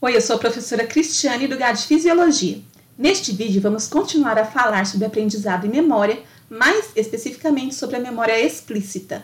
Oi, eu sou a professora Cristiane do GAD Fisiologia. Neste vídeo vamos continuar a falar sobre aprendizado e memória, mais especificamente sobre a memória explícita.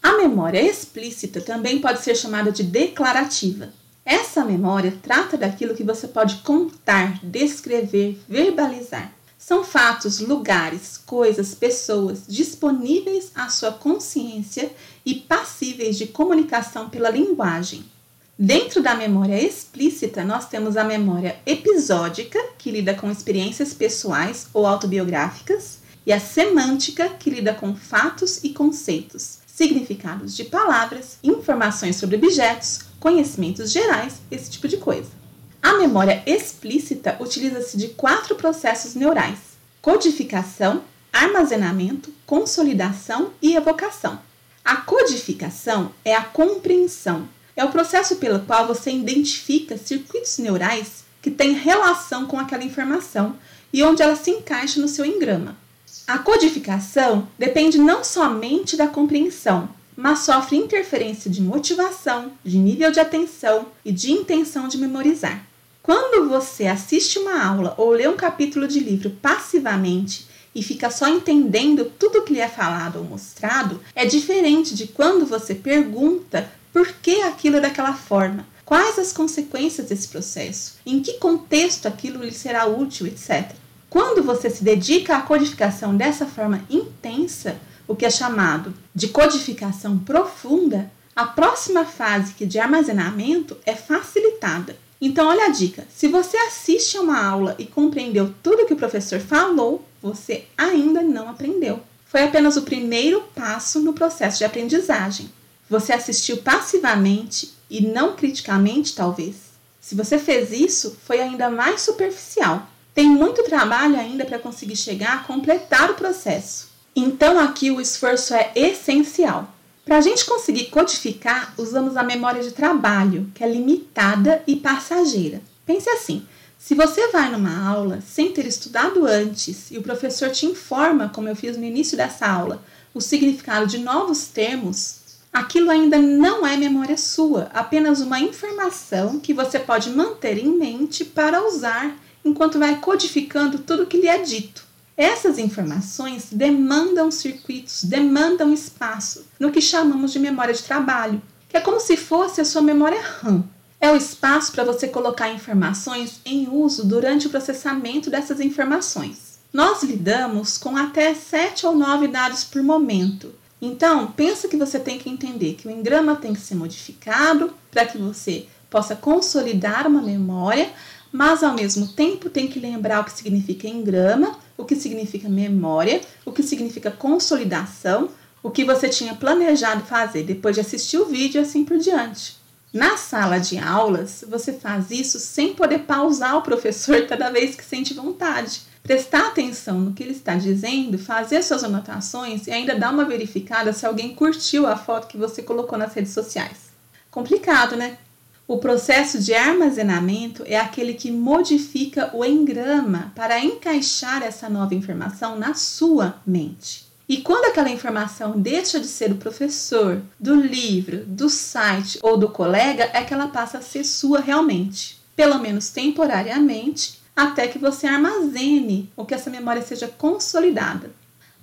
A memória explícita também pode ser chamada de declarativa. Essa memória trata daquilo que você pode contar, descrever, verbalizar. São fatos, lugares, coisas, pessoas disponíveis à sua consciência e passíveis de comunicação pela linguagem. Dentro da memória explícita, nós temos a memória episódica, que lida com experiências pessoais ou autobiográficas, e a semântica, que lida com fatos e conceitos, significados de palavras, informações sobre objetos, conhecimentos gerais, esse tipo de coisa. A memória explícita utiliza-se de 4 processos neurais: codificação, armazenamento, consolidação e evocação. A codificação é a compreensão. É o processo pelo qual você identifica circuitos neurais que têm relação com aquela informação e onde ela se encaixa no seu engrama. A codificação depende não somente da compreensão, mas sofre interferência de motivação, de nível de atenção e de intenção de memorizar. Quando você assiste uma aula ou lê um capítulo de livro passivamente e fica só entendendo tudo o que lhe é falado ou mostrado, é diferente de quando você pergunta por que aquilo é daquela forma, quais as consequências desse processo, em que contexto aquilo lhe será útil, etc. Quando você se dedica à codificação dessa forma intensa, o que é chamado de codificação profunda, a próxima fase, que é de armazenamento, é facilitada. Então, olha a dica: se você assiste a uma aula e compreendeu tudo que o professor falou, você ainda não aprendeu. Foi apenas o primeiro passo no processo de aprendizagem. Você assistiu passivamente e não criticamente, talvez. Se você fez isso, foi ainda mais superficial. Tem muito trabalho ainda para conseguir chegar a completar o processo. Então, aqui o esforço é essencial. Para a gente conseguir codificar, usamos a memória de trabalho, que é limitada e passageira. Pense assim: se você vai numa aula sem ter estudado antes e o professor te informa, como eu fiz no início dessa aula, o significado de novos termos, aquilo ainda não é memória sua, apenas uma informação que você pode manter em mente para usar enquanto vai codificando tudo o que lhe é dito. Essas informações demandam circuitos, demandam espaço, no que chamamos de memória de trabalho, que é como se fosse a sua memória RAM. É o espaço para você colocar informações em uso durante o processamento dessas informações. Nós lidamos com até 7 ou 9 dados por momento. Então, pensa que você tem que entender que o engrama tem que ser modificado para que você possa consolidar uma memória, mas ao mesmo tempo tem que lembrar o que significa engrama, o que significa memória, o que significa consolidação, o que você tinha planejado fazer depois de assistir o vídeo e assim por diante. Na sala de aulas, você faz isso sem poder pausar o professor toda vez que sente vontade. Prestar atenção no que ele está dizendo, fazer suas anotações e ainda dar uma verificada se alguém curtiu a foto que você colocou nas redes sociais. Complicado, né? O processo de armazenamento é aquele que modifica o engrama para encaixar essa nova informação na sua mente. E quando aquela informação deixa de ser do professor, do livro, do site ou do colega, é que ela passa a ser sua realmente, pelo menos temporariamente, até que você armazene ou que essa memória seja consolidada.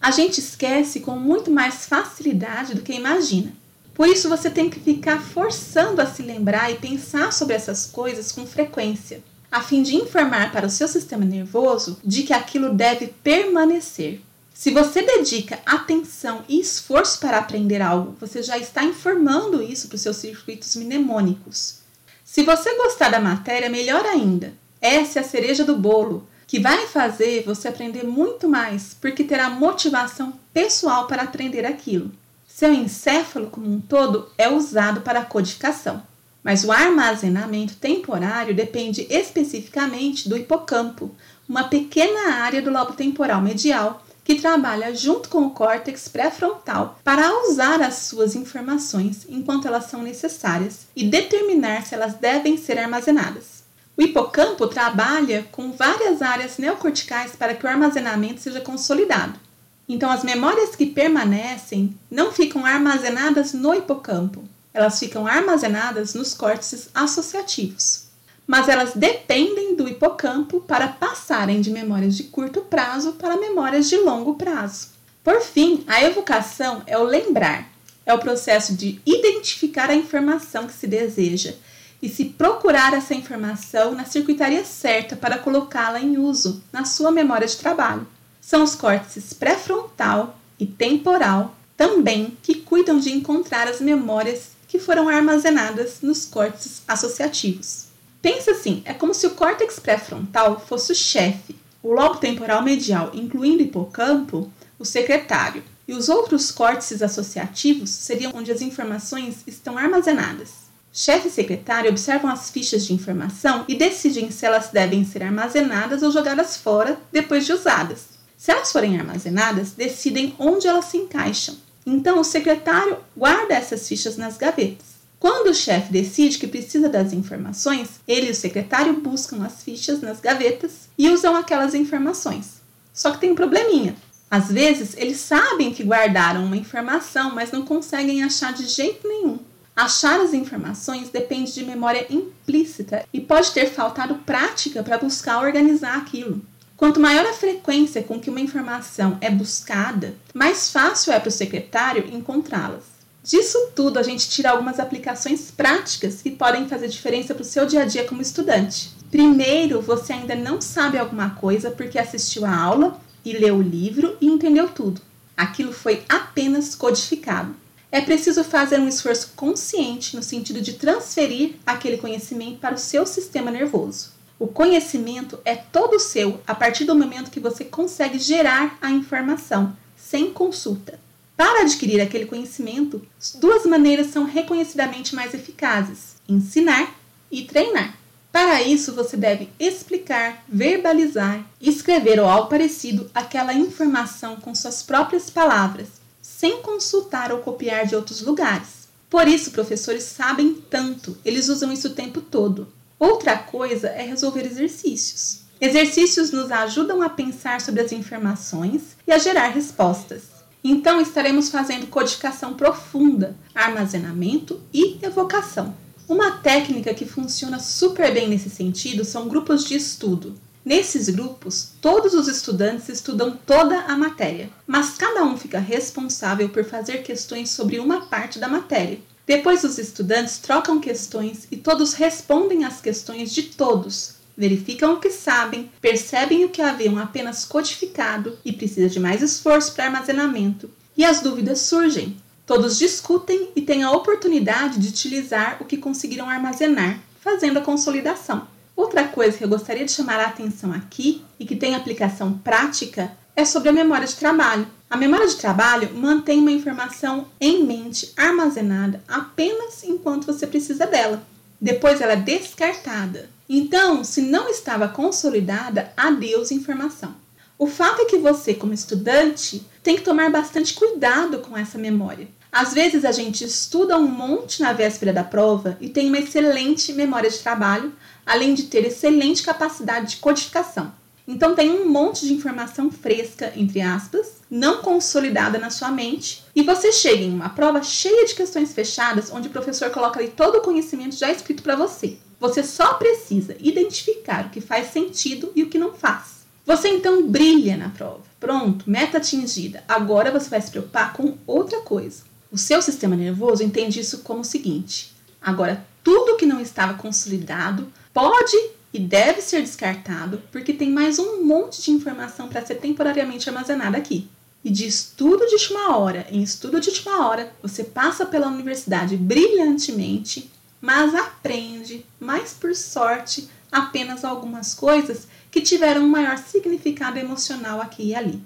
A gente esquece com muito mais facilidade do que imagina. Por isso você tem que ficar forçando a se lembrar e pensar sobre essas coisas com frequência, a fim de informar para o seu sistema nervoso de que aquilo deve permanecer. Se você dedica atenção e esforço para aprender algo, você já está informando isso para os seus circuitos mnemônicos. Se você gostar da matéria, melhor ainda. Essa é a cereja do bolo, que vai fazer você aprender muito mais, porque terá motivação pessoal para aprender aquilo. Seu encéfalo como um todo é usado para a codificação, mas o armazenamento temporário depende especificamente do hipocampo, uma pequena área do lobo temporal medial que trabalha junto com o córtex pré-frontal para usar as suas informações enquanto elas são necessárias e determinar se elas devem ser armazenadas. O hipocampo trabalha com várias áreas neocorticais para que o armazenamento seja consolidado. Então, as memórias que permanecem não ficam armazenadas no hipocampo, elas ficam armazenadas nos córtices associativos. mas elas dependem do hipocampo para passarem de memórias de curto prazo para memórias de longo prazo. Por fim, a evocação é o lembrar, é o processo de identificar a informação que se deseja e se procurar essa informação na circuitaria certa para colocá-la em uso na sua memória de trabalho. São os córtices pré-frontal e temporal também que cuidam de encontrar as memórias que foram armazenadas nos córtices associativos. Pensa assim, é como se o córtex pré-frontal fosse o chefe, o lobo temporal medial, incluindo o hipocampo, o secretário, e os outros córtices associativos seriam onde as informações estão armazenadas. Chefe e secretário observam as fichas de informação e decidem se elas devem ser armazenadas ou jogadas fora depois de usadas. Se elas forem armazenadas, decidem onde elas se encaixam. Então, o secretário guarda essas fichas nas gavetas. Quando o chefe decide que precisa das informações, ele e o secretário buscam as fichas nas gavetas e usam aquelas informações. Só que tem um probleminha. Às vezes, eles sabem que guardaram uma informação, mas não conseguem achar de jeito nenhum. Achar as informações depende de memória implícita e pode ter faltado prática para buscar organizar aquilo. Quanto maior a frequência com que uma informação é buscada, mais fácil é para o secretário encontrá-las. Disso tudo, a gente tira algumas aplicações práticas que podem fazer diferença para o seu dia a dia como estudante. Primeiro, você ainda não sabe alguma coisa porque assistiu a aula e leu o livro e entendeu tudo. Aquilo foi apenas codificado. É preciso fazer um esforço consciente no sentido de transferir aquele conhecimento para o seu sistema nervoso. O conhecimento é todo seu a partir do momento que você consegue gerar a informação, sem consulta. Para adquirir aquele conhecimento, duas maneiras são reconhecidamente mais eficazes: ensinar e treinar. Para isso, você deve explicar, verbalizar, escrever ou algo parecido aquela informação com suas próprias palavras, sem consultar ou copiar de outros lugares. Por isso, professores sabem tanto, eles usam isso o tempo todo. Outra coisa é resolver exercícios. Exercícios nos ajudam a pensar sobre as informações e a gerar respostas. Então, estaremos fazendo codificação profunda, armazenamento e evocação. Uma técnica que funciona super bem nesse sentido são grupos de estudo. Nesses grupos, todos os estudantes estudam toda a matéria, mas cada um fica responsável por fazer questões sobre uma parte da matéria. Depois, os estudantes trocam questões e todos respondem às questões de todos, verificam o que sabem, percebem o que haviam apenas codificado e precisa de mais esforço para armazenamento, e as dúvidas surgem. Todos discutem e têm a oportunidade de utilizar o que conseguiram armazenar, fazendo a consolidação. Outra coisa que eu gostaria de chamar a atenção aqui, e que tem aplicação prática, é sobre a memória de trabalho. A memória de trabalho mantém uma informação em mente armazenada apenas enquanto você precisa dela. Depois ela é descartada. Então, se não estava consolidada, adeus informação. O fato é que você, como estudante, tem que tomar bastante cuidado com essa memória. Às vezes a gente estuda um monte na véspera da prova e tem uma excelente memória de trabalho, além de ter excelente capacidade de codificação. Então tem um monte de informação fresca, entre aspas, não consolidada na sua mente, e você chega em uma prova cheia de questões fechadas, onde o professor coloca ali todo o conhecimento já escrito para você. Você só precisa identificar o que faz sentido e o que não faz. Você então brilha na prova. Pronto, meta atingida. Agora você vai se preocupar com outra coisa. O seu sistema nervoso entende isso como o seguinte: agora tudo que não estava consolidado pode e deve ser descartado, porque tem mais um monte de informação para ser temporariamente armazenada aqui. E de estudo de última hora em estudo de última hora, você passa pela universidade brilhantemente, mas aprende, mais por sorte, apenas algumas coisas que tiveram um maior significado emocional aqui e ali.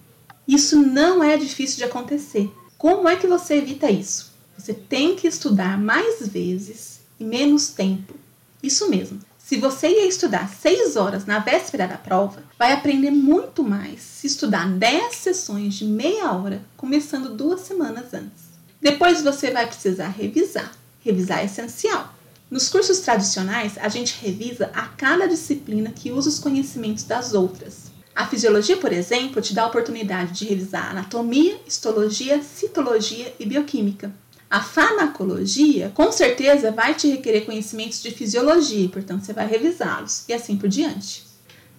Isso não é difícil de acontecer. Como é que você evita isso? Você tem que estudar mais vezes e menos tempo. Isso mesmo. Se você ia estudar 6 horas na véspera da prova, vai aprender muito mais se estudar 10 sessões de meia hora, começando 2 semanas antes. Depois você vai precisar revisar. Revisar é essencial. Nos cursos tradicionais, a gente revisa a cada disciplina que usa os conhecimentos das outras. A fisiologia, por exemplo, te dá a oportunidade de revisar anatomia, histologia, citologia e bioquímica. A farmacologia, com certeza, vai te requerer conhecimentos de fisiologia, portanto, você vai revisá-los e assim por diante.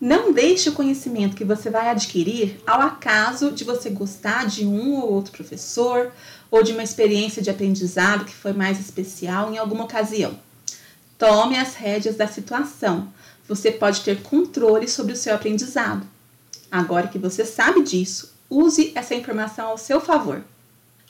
Não deixe o conhecimento que você vai adquirir ao acaso de você gostar de um ou outro professor ou de uma experiência de aprendizado que foi mais especial em alguma ocasião. Tome as rédeas da situação. Você pode ter controle sobre o seu aprendizado. Agora que você sabe disso, use essa informação ao seu favor.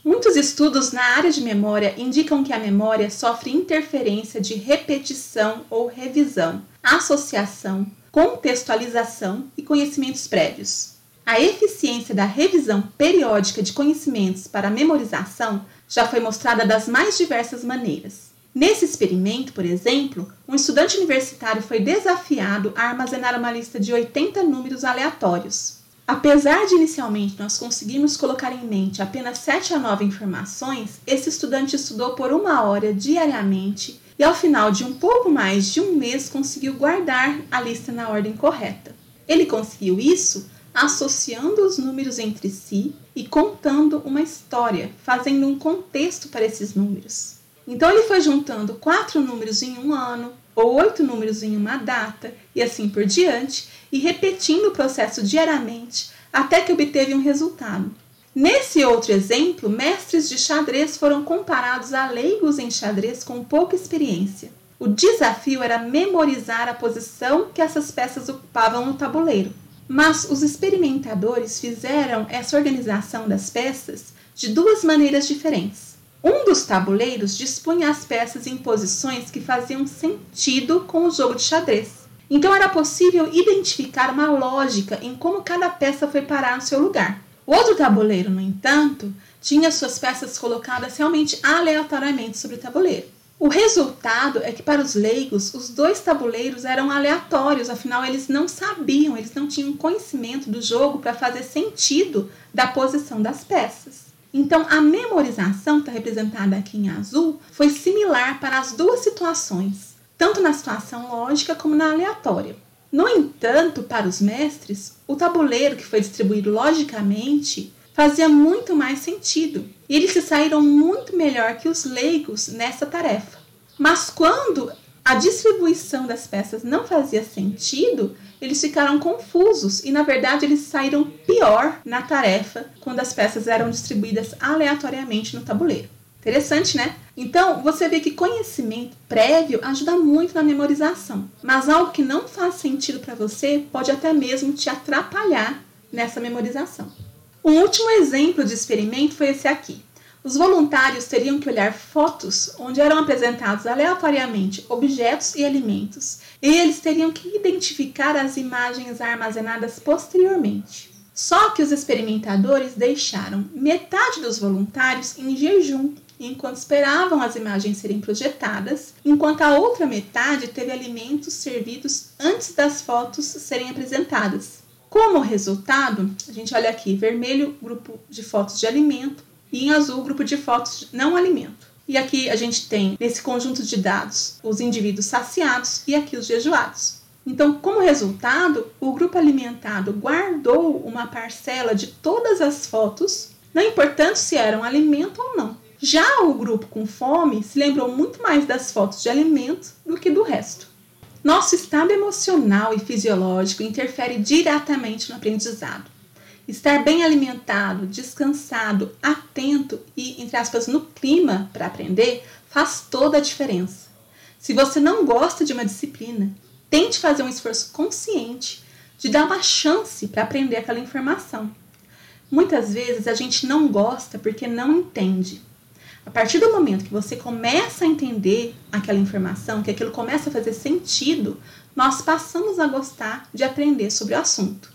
Muitos estudos na área de memória indicam que a memória sofre interferência de repetição ou revisão, associação, contextualização e conhecimentos prévios. A eficiência da revisão periódica de conhecimentos para a memorização já foi mostrada das mais diversas maneiras. Nesse experimento, por exemplo, um estudante universitário foi desafiado a armazenar uma lista de 80 números aleatórios. Apesar de inicialmente nós conseguirmos colocar em mente apenas 7 a 9 informações, esse estudante estudou por 1 hora diariamente e ao final de um pouco mais de um mês conseguiu guardar a lista na ordem correta. Ele conseguiu isso associando os números entre si e contando uma história, fazendo um contexto para esses números. Então ele foi juntando 4 números em um ano, ou 8 números em uma data, e assim por diante, e repetindo o processo diariamente, até que obteve um resultado. Nesse outro exemplo, mestres de xadrez foram comparados a leigos em xadrez com pouca experiência. O desafio era memorizar a posição que essas peças ocupavam no tabuleiro. Mas os experimentadores fizeram essa organização das peças de 2 maneiras diferentes. Um dos tabuleiros dispunha as peças em posições que faziam sentido com o jogo de xadrez. Então era possível identificar uma lógica em como cada peça foi parar no seu lugar. O outro tabuleiro, no entanto, tinha suas peças colocadas realmente aleatoriamente sobre o tabuleiro. O resultado é que para os leigos, os 2 tabuleiros eram aleatórios, afinal eles não sabiam, eles não tinham conhecimento do jogo para fazer sentido da posição das peças. Então, a memorização, que está representada aqui em azul, foi similar para as 2 situações, tanto na situação lógica como na aleatória. No entanto, para os mestres, o tabuleiro que foi distribuído logicamente fazia muito mais sentido, e eles se saíram muito melhor que os leigos nessa tarefa. Mas quando a distribuição das peças não fazia sentido, eles ficaram confusos e, na verdade, eles saíram pior na tarefa quando as peças eram distribuídas aleatoriamente no tabuleiro. Interessante, né? Então, você vê que conhecimento prévio ajuda muito na memorização, mas algo que não faz sentido para você pode até mesmo te atrapalhar nessa memorização. Um último exemplo de experimento foi esse aqui. Os voluntários teriam que olhar fotos onde eram apresentados aleatoriamente objetos e alimentos, e eles teriam que identificar as imagens armazenadas posteriormente. Só que os experimentadores deixaram metade dos voluntários em jejum, enquanto esperavam as imagens serem projetadas, enquanto a outra metade teve alimentos servidos antes das fotos serem apresentadas. Como resultado, a gente olha aqui, vermelho, grupo de fotos de alimento, e em azul, grupo de fotos de não alimento. E aqui a gente tem, nesse conjunto de dados, os indivíduos saciados e aqui os jejuados. Então, como resultado, o grupo alimentado guardou uma parcela de todas as fotos, não importando se eram alimento ou não. Já o grupo com fome se lembrou muito mais das fotos de alimento do que do resto. Nosso estado emocional e fisiológico interfere diretamente no aprendizado. Estar bem alimentado, descansado, atento e, entre aspas, no clima para aprender faz toda a diferença. Se você não gosta de uma disciplina, tente fazer um esforço consciente de dar uma chance para aprender aquela informação. Muitas vezes a gente não gosta porque não entende. A partir do momento que você começa a entender aquela informação, que aquilo começa a fazer sentido, nós passamos a gostar de aprender sobre o assunto.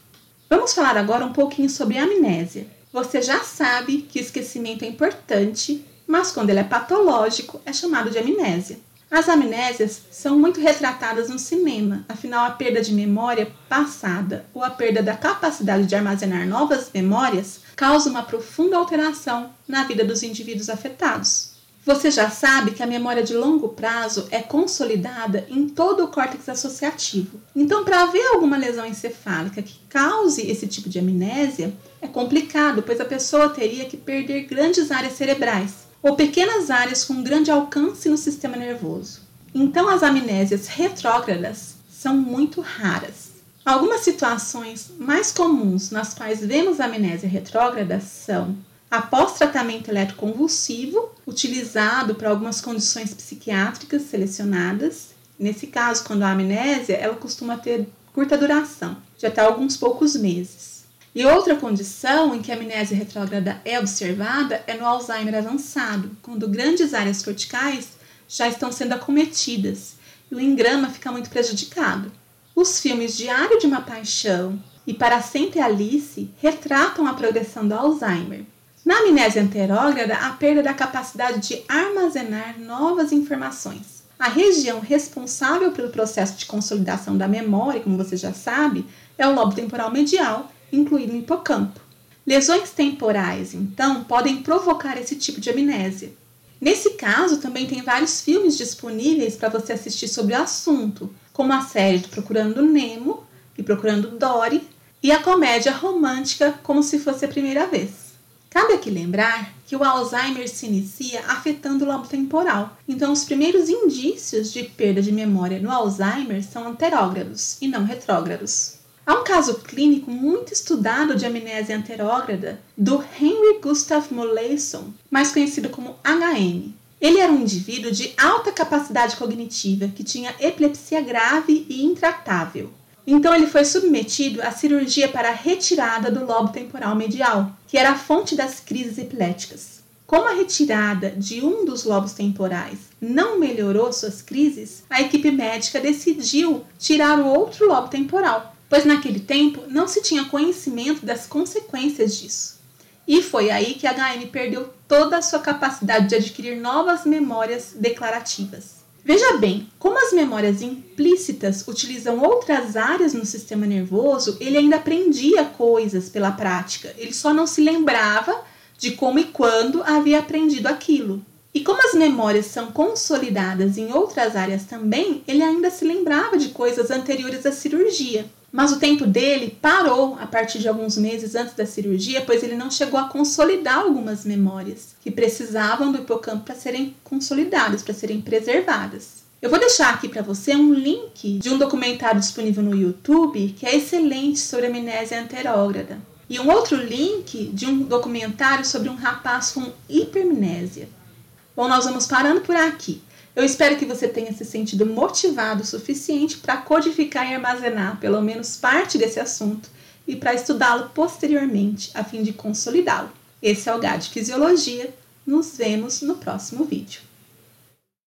Vamos falar agora um pouquinho sobre amnésia. Você já sabe que o esquecimento é importante, mas quando ele é patológico, é chamado de amnésia. As amnésias são muito retratadas no cinema, afinal a perda de memória passada ou a perda da capacidade de armazenar novas memórias causa uma profunda alteração na vida dos indivíduos afetados. Você já sabe que a memória de longo prazo é consolidada em todo o córtex associativo. Então, para haver alguma lesão encefálica que cause esse tipo de amnésia, é complicado, pois a pessoa teria que perder grandes áreas cerebrais. ou pequenas áreas com grande alcance no sistema nervoso. Então, as amnésias retrógradas são muito raras. Algumas situações mais comuns nas quais vemos amnésia retrógrada são a pós-tratamento eletroconvulsivo, utilizado para algumas condições psiquiátricas selecionadas. Nesse caso, quando a amnésia, ela costuma ter curta duração, de até alguns poucos meses. E outra condição em que a amnésia retrógrada é observada é no Alzheimer avançado, quando grandes áreas corticais já estão sendo acometidas e o engrama fica muito prejudicado. Os filmes Diário de uma Paixão e Para Sempre Alice retratam a progressão do Alzheimer. Na amnésia anterógrada, a perda da capacidade de armazenar novas informações. A região responsável pelo processo de consolidação da memória, como você já sabe, é o lobo temporal medial, incluído no hipocampo. Lesões temporais, então, podem provocar esse tipo de amnésia. Nesse caso, também tem vários filmes disponíveis para você assistir sobre o assunto, como a série de Procurando Nemo e Procurando Dory, e a comédia romântica Como Se Fosse a Primeira Vez. Cabe aqui lembrar que o Alzheimer se inicia afetando o lobo temporal, então os primeiros indícios de perda de memória no Alzheimer são anterógrados e não retrógrados. Há um caso clínico muito estudado de amnésia anterógrada do Henry Gustav Mollison, mais conhecido como HM. Ele era um indivíduo de alta capacidade cognitiva que tinha epilepsia grave e intratável. Então ele foi submetido à cirurgia para a retirada do lobo temporal medial, que era a fonte das crises epiléticas. Como a retirada de um dos lobos temporais não melhorou suas crises, a equipe médica decidiu tirar o outro lobo temporal, pois naquele tempo não se tinha conhecimento das consequências disso. E foi aí que HM perdeu toda a sua capacidade de adquirir novas memórias declarativas. Veja bem, como as memórias implícitas utilizam outras áreas no sistema nervoso, ele ainda aprendia coisas pela prática, ele só não se lembrava de como e quando havia aprendido aquilo. E como as memórias são consolidadas em outras áreas também, ele ainda se lembrava de coisas anteriores à cirurgia. Mas o tempo dele parou a partir de alguns meses antes da cirurgia, pois ele não chegou a consolidar algumas memórias que precisavam do hipocampo para serem consolidadas, para serem preservadas. Eu vou deixar aqui para você um link de um documentário disponível no YouTube que é excelente sobre a amnésia anterógrada. E um outro link de um documentário sobre um rapaz com hipermnésia. Bom, nós vamos parando por aqui. Eu espero que você tenha se sentido motivado o suficiente para codificar e armazenar pelo menos parte desse assunto e para estudá-lo posteriormente a fim de consolidá-lo. Esse é o GAD Fisiologia. Nos vemos no próximo vídeo.